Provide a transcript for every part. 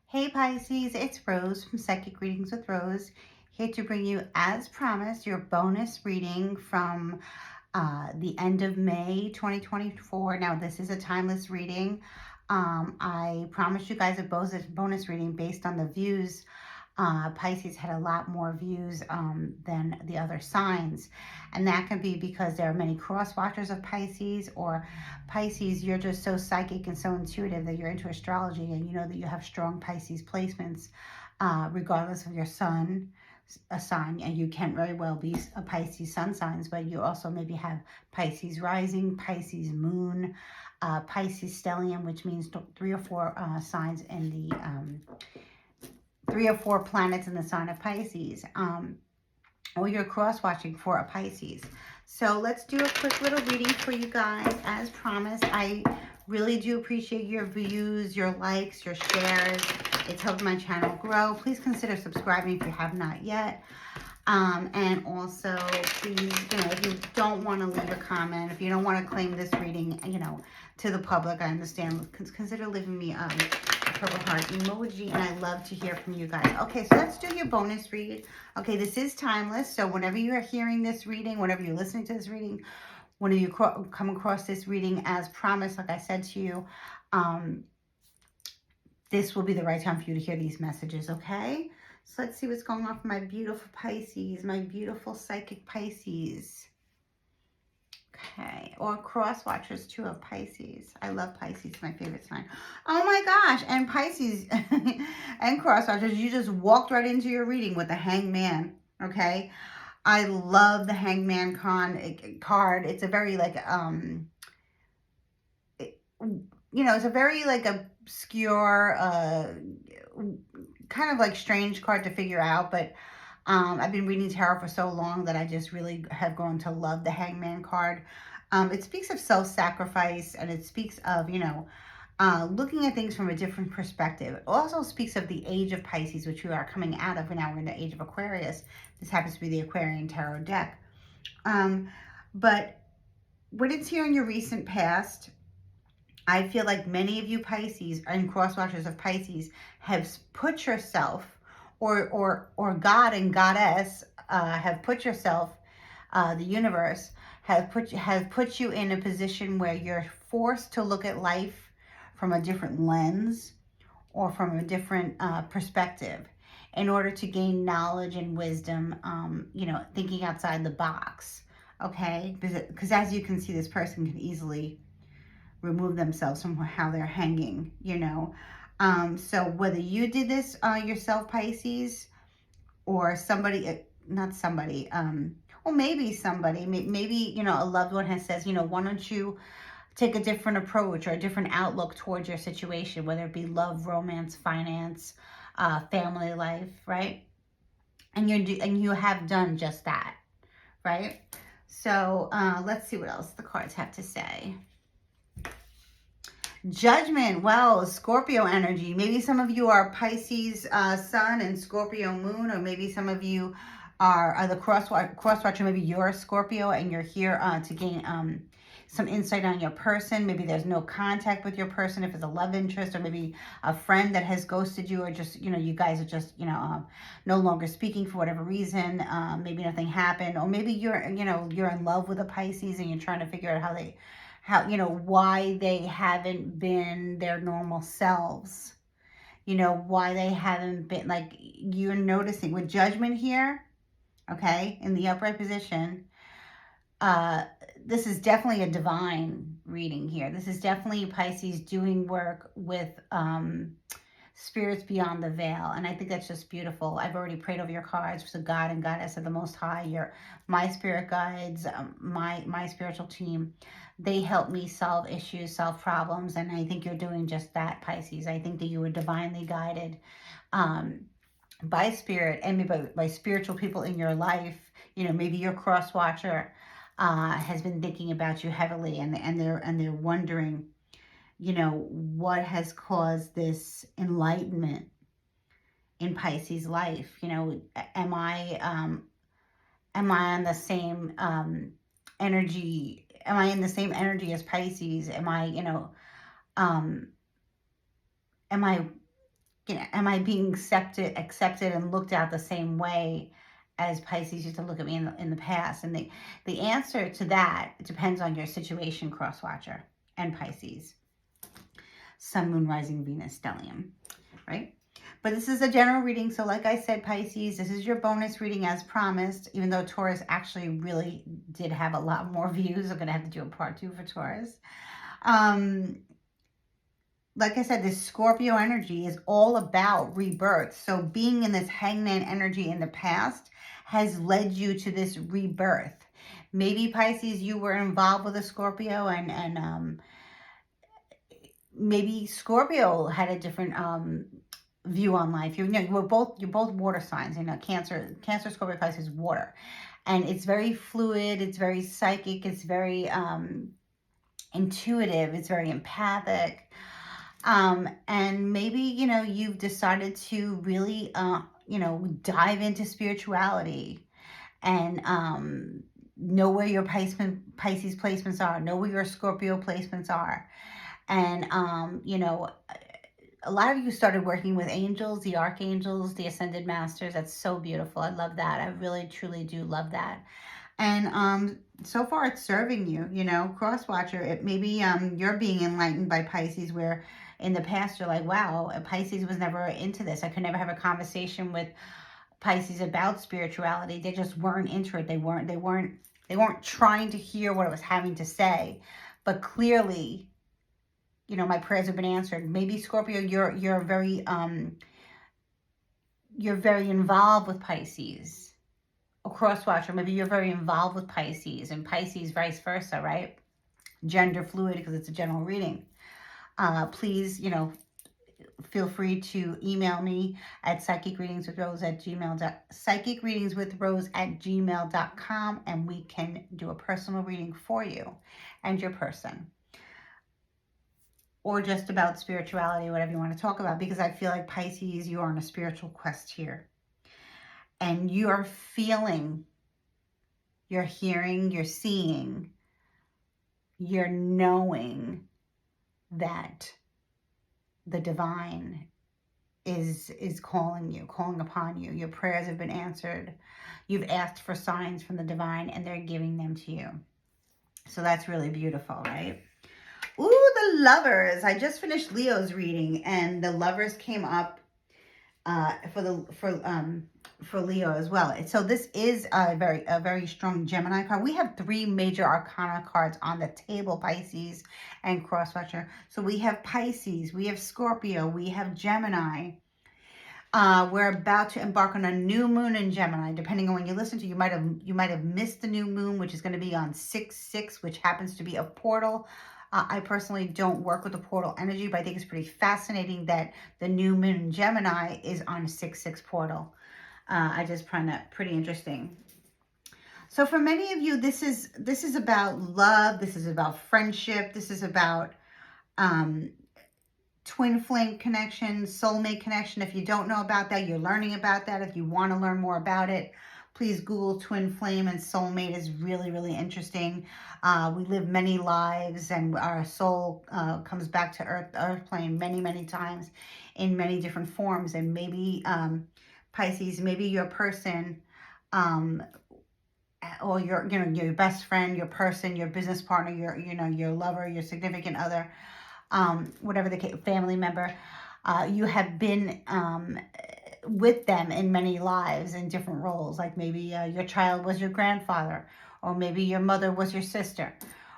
Hey Pisces, it's Rose from Psychic Readings with Rose, here to bring you, as promised, your bonus reading from the end of May 2024. Now, this is a timeless reading. I promised you guys a bonus reading based on the views. Pisces had a lot more views than the other signs. And that can be because there are many cross watchers of Pisces, or Pisces, you're just so psychic and so intuitive that you're into astrology and you know that you have strong Pisces placements, regardless of your sun, a sign, and you can very well be a Pisces sun signs, but you also maybe have Pisces rising, Pisces moon, Pisces stellium, which means three or four signs in the 3 or 4 planets in the sign of Pisces, or you're cross-watching for a Pisces. So let's do a quick little reading for you guys. As promised, I really do appreciate your views, your likes, your shares. It's helped my channel grow. Please consider subscribing if you have not yet. And also, please, if you don't want to leave a comment, if you don't want to claim this reading, to the public, I understand. Consider leaving me a purple heart emoji, and I love to hear from you guys. Okay, so let's do your bonus read. Okay, this is timeless, so whenever you are hearing this reading, whenever you're listening to this reading, whenever you come across this reading, as promised, like I said to you, this will be the right time for you to hear these messages, okay? So let's see what's going on for my beautiful Pisces, my beautiful psychic Pisces. Okay, or cross watchers too of Pisces. I love Pisces, my favorite sign. Oh my gosh, and Pisces and cross watchers, you just walked right into your reading with the Hangman, okay? I love the Hangman card. It's a very it's a very obscure, kind of strange card to figure out, but I've been reading tarot for so long that I just really have grown to love the Hangman card. It speaks of self-sacrifice, and it speaks of, looking at things from a different perspective. It also speaks of the age of Pisces, which we are coming out of. Now we're in the age of Aquarius. This happens to be the Aquarian Tarot deck. But when it's here in your recent past, I feel like many of you Pisces and cross-watchers of Pisces have put yourself, or God and Goddess have put yourself, the universe has put you in a position where you're forced to look at life from a different lens or from a different perspective in order to gain knowledge and wisdom, thinking outside the box, okay? Because as you can see, this person can easily remove themselves from how they're hanging, So whether you did this yourself, Pisces, or somebody, not somebody, well, maybe somebody, maybe, a loved one has says, why don't you take a different approach or a different outlook towards your situation, whether it be love, romance, finance, family life, right? And you have done just that, right? So let's see what else the cards have to say. Judgment. Well, Scorpio energy. Maybe some of you are Pisces sun and Scorpio moon, or maybe some of you are the cross watcher. Maybe you're a Scorpio and you're here to gain some insight on your person. Maybe there's no contact with your person if it's a love interest, or maybe a friend that has ghosted you, or just, you guys are just, no longer speaking for whatever reason. Maybe nothing happened, or maybe you're in love with a Pisces and you're trying to figure out why they haven't been their normal selves, why they haven't been, you're noticing with Judgment here, okay, in the upright position. This is definitely a divine reading here. This is definitely Pisces doing work with spirits beyond the veil, and I think that's just beautiful. I've already prayed over your cards. So God and Goddess of the Most High, my spirit guides, my spiritual team, they help me solve issues, solve problems, and I think you're doing just that, Pisces. I think that you were divinely guided by spirit, and maybe by spiritual people in your life. Maybe your cross watcher has been thinking about you heavily, and they're wondering, what has caused this enlightenment in Pisces life? Am I on the same energy? Am I in the same energy as Pisces? Am I am I being accepted and looked at the same way as Pisces used to look at me in the past? And the answer to that depends on your situation, cross watcher and Pisces. Sun, Moon, Rising, Venus, Stellium, right? But this is a general reading. So like I said, Pisces, this is your bonus reading as promised, even though Taurus actually really did have a lot more views. I'm going to have to do a part 2 for Taurus. Like I said, this Scorpio energy is all about rebirth. So being in this hangman energy in the past has led you to this rebirth. Maybe Pisces, you were involved with a Scorpio and maybe Scorpio had a different view on life. You're both water signs. Cancer, Scorpio, Pisces, water, and it's very fluid. It's very psychic. It's very intuitive. It's very empathic. And maybe you've decided to really dive into spirituality and know where your Pisces placements are. Know where your Scorpio placements are. And, a lot of you started working with angels, the archangels, the ascended masters. That's so beautiful. I love that. I really, truly do love that. And so far it's serving you, cross watcher. It maybe you're being enlightened by Pisces, where in the past you're like, wow, Pisces was never into this. I could never have a conversation with Pisces about spirituality. They just weren't into it. They weren't trying to hear what I was having to say. But clearly, my prayers have been answered. Maybe Scorpio, you're very involved with Pisces. Or cross watcher, maybe you're very involved with Pisces, and Pisces vice versa, right? Gender fluid, because it's a general reading. Please, feel free to email me at psychicreadingswithrose@gmail.com, and we can do a personal reading for you and your person. Or just about spirituality, whatever you want to talk about, because I feel like Pisces, you are on a spiritual quest here. And you are feeling, you're hearing, you're seeing, you're knowing that the divine is calling upon you. Your prayers have been answered. You've asked for signs from the divine, and they're giving them to you. So that's really beautiful, right? Ooh, the Lovers. I just finished Leo's reading, and the Lovers came up for Leo as well. So this is a very strong Gemini card. We have 3 major arcana cards on the table, Pisces and crosswatcher. So we have Pisces, we have Scorpio, we have Gemini. We're about to embark on a new moon in Gemini. Depending on when you listen to, you might have missed the new moon, which is going to be on 6/6, which happens to be a portal. I personally don't work with the portal energy, but I think it's pretty fascinating that the new moon in Gemini is on a 6/6 portal. I just find that pretty interesting. So for many of you, this is about love. This is about friendship. This is about twin flame connection, soulmate connection. If you don't know about that, you're learning about that. If you want to learn more about it, please Google twin flame and soulmate. Is really, really interesting. We live many lives, and our soul comes back to earth plane many, many times in many different forms. And maybe Pisces, maybe your person, or your best friend, your person, your business partner, your lover, your significant other, whatever the case, family member, you have been with them in many lives in different roles. Like maybe your child was your grandfather, or maybe your mother was your sister,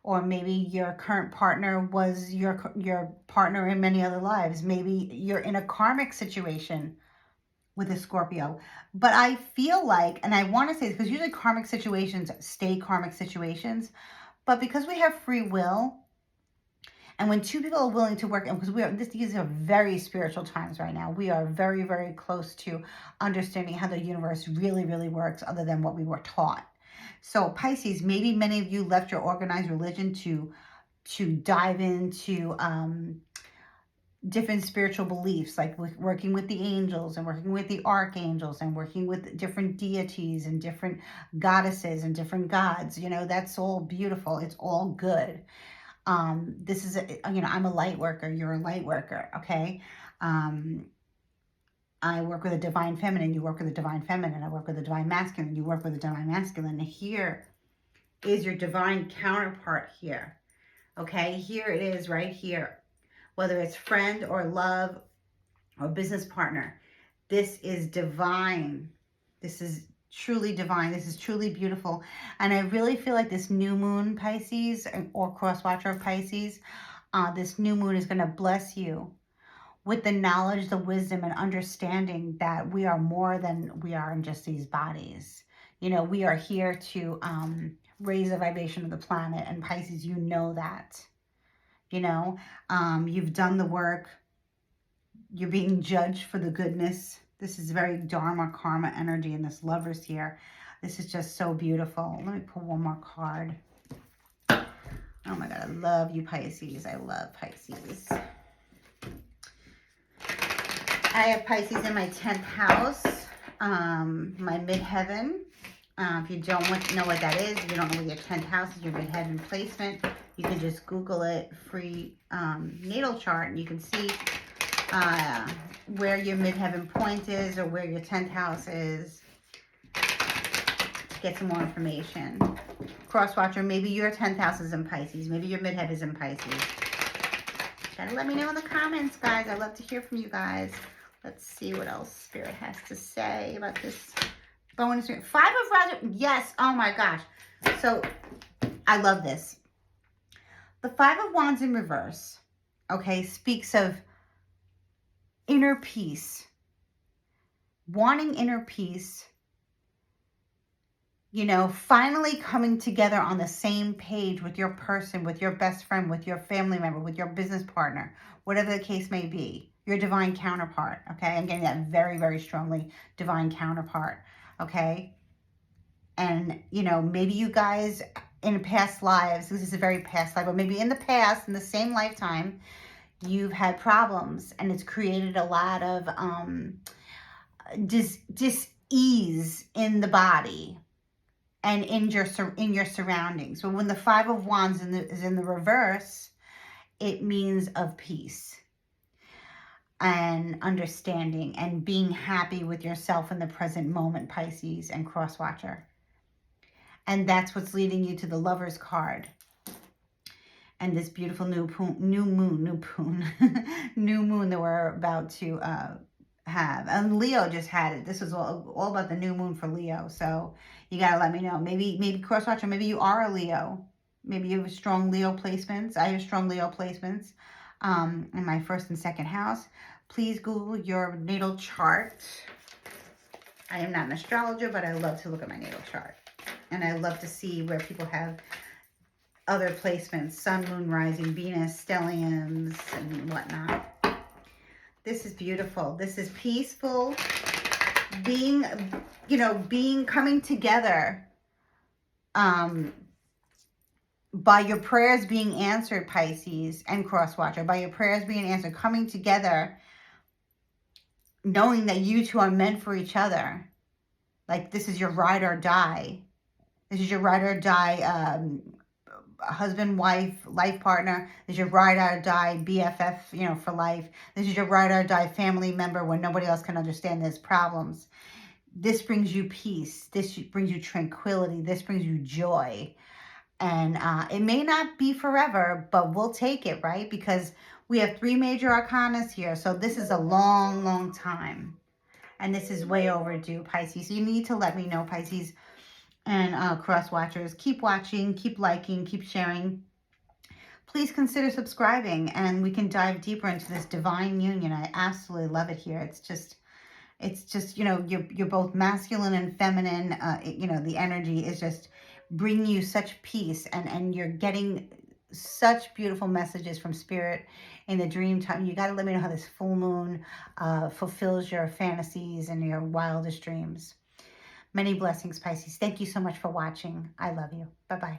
or maybe your current partner was your partner in many other lives. Maybe you're in a karmic situation with a Scorpio. But I feel like, and I want to say this because usually karmic situations stay karmic situations, but because we have free will, and when 2 people are willing to work, and because these are very spiritual times right now, we are very, very close to understanding how the universe really, really works, other than what we were taught. So Pisces, maybe many of you left your organized religion to dive into different spiritual beliefs, like working with the angels and working with the archangels and working with different deities and different goddesses and different gods. That's all beautiful. It's all good. This is I'm a light worker. You're a light worker. Okay. I work with a divine feminine, you work with a divine feminine. I work with a divine masculine, you work with a divine masculine. Here is your divine counterpart here. Okay, here it is right here. Whether it's friend or love or business partner, this is divine. This is truly divine. This is truly beautiful. And I really feel like this new moon, Pisces, or cross watcher of Pisces, this new moon is going to bless you with the knowledge, the wisdom, and understanding that we are more than we are in just these bodies. You know, we are here to raise the vibration of the planet. And Pisces, you know that. You know, you've done the work. You're being judged for the goodness. This is very Dharma, karma energy in this Lovers here. This is just so beautiful. Let me pull one more card. Oh my God, I love you, Pisces. I love Pisces. I have Pisces in my 10th house, my midheaven. If you don't know what that is, if you don't know what your 10th house is, your midheaven placement, you can just Google it, free natal chart, and you can see where your midheaven point is or where your 10th house is to get some more information. Crosswatcher, maybe your 10th house is in Pisces. Maybe your midheaven is in Pisces. Gotta let me know in the comments, guys. I love to hear from you guys. Let's see what else Spirit has to say about this bonus. 5 of Wands. Yes. Oh my gosh. So I love this. The 5 of Wands in reverse, okay, speaks of inner peace. Wanting inner peace. You know, finally coming together on the same page with your person, with your best friend, with your family member, with your business partner, whatever the case may be. Your divine counterpart, okay? I'm getting that very, very strongly, divine counterpart, okay? And, you know, maybe you guys in past lives, this is a very past life, but maybe in the past, in the same lifetime, you've had problems and it's created a lot of dis-ease in the body and in your surroundings. But when the 5 of Wands is in the reverse, it means of peace and understanding and being happy with yourself in the present moment, Pisces and Crosswatcher. And that's what's leading you to the Lovers card. And this beautiful new moon that we're about to have. And Leo just had it. This was all about the new moon for Leo. So you got to let me know. Maybe Crosswatcher, maybe you are a Leo. Maybe you have strong Leo placements. I have strong Leo placements in my 1st and 2nd house. Please Google your natal chart. I am not an astrologer, but I love to look at my natal chart. And I love to see where people have other placements, sun, moon, rising, Venus, stelliums, and whatnot. This is beautiful. This is peaceful. Coming together by your prayers being answered, Pisces and Crosswatcher, by your prayers being answered, coming together, knowing that you two are meant for each other. Like this is your ride or die. This is your ride or die husband, wife, life partner. This is your ride or die BFF, for life. This is your ride or die family member when nobody else can understand there's problems. This brings you peace. This brings you tranquility. This brings you joy. And it may not be forever, but we'll take it, right? Because we have 3 major arcanas here. So this is a long, long time. And this is way overdue, Pisces. So you need to let me know, Pisces and cross watchers. Keep watching, keep liking, keep sharing. Please consider subscribing and we can dive deeper into this divine union. I absolutely love it here. It's just you're both masculine and feminine. The energy is just bringing you such peace and you're getting such beautiful messages from Spirit in the dream time. You got to let me know how this full moon fulfills your fantasies and your wildest dreams. Many blessings, Pisces. Thank you so much for watching. I love you. Bye-bye.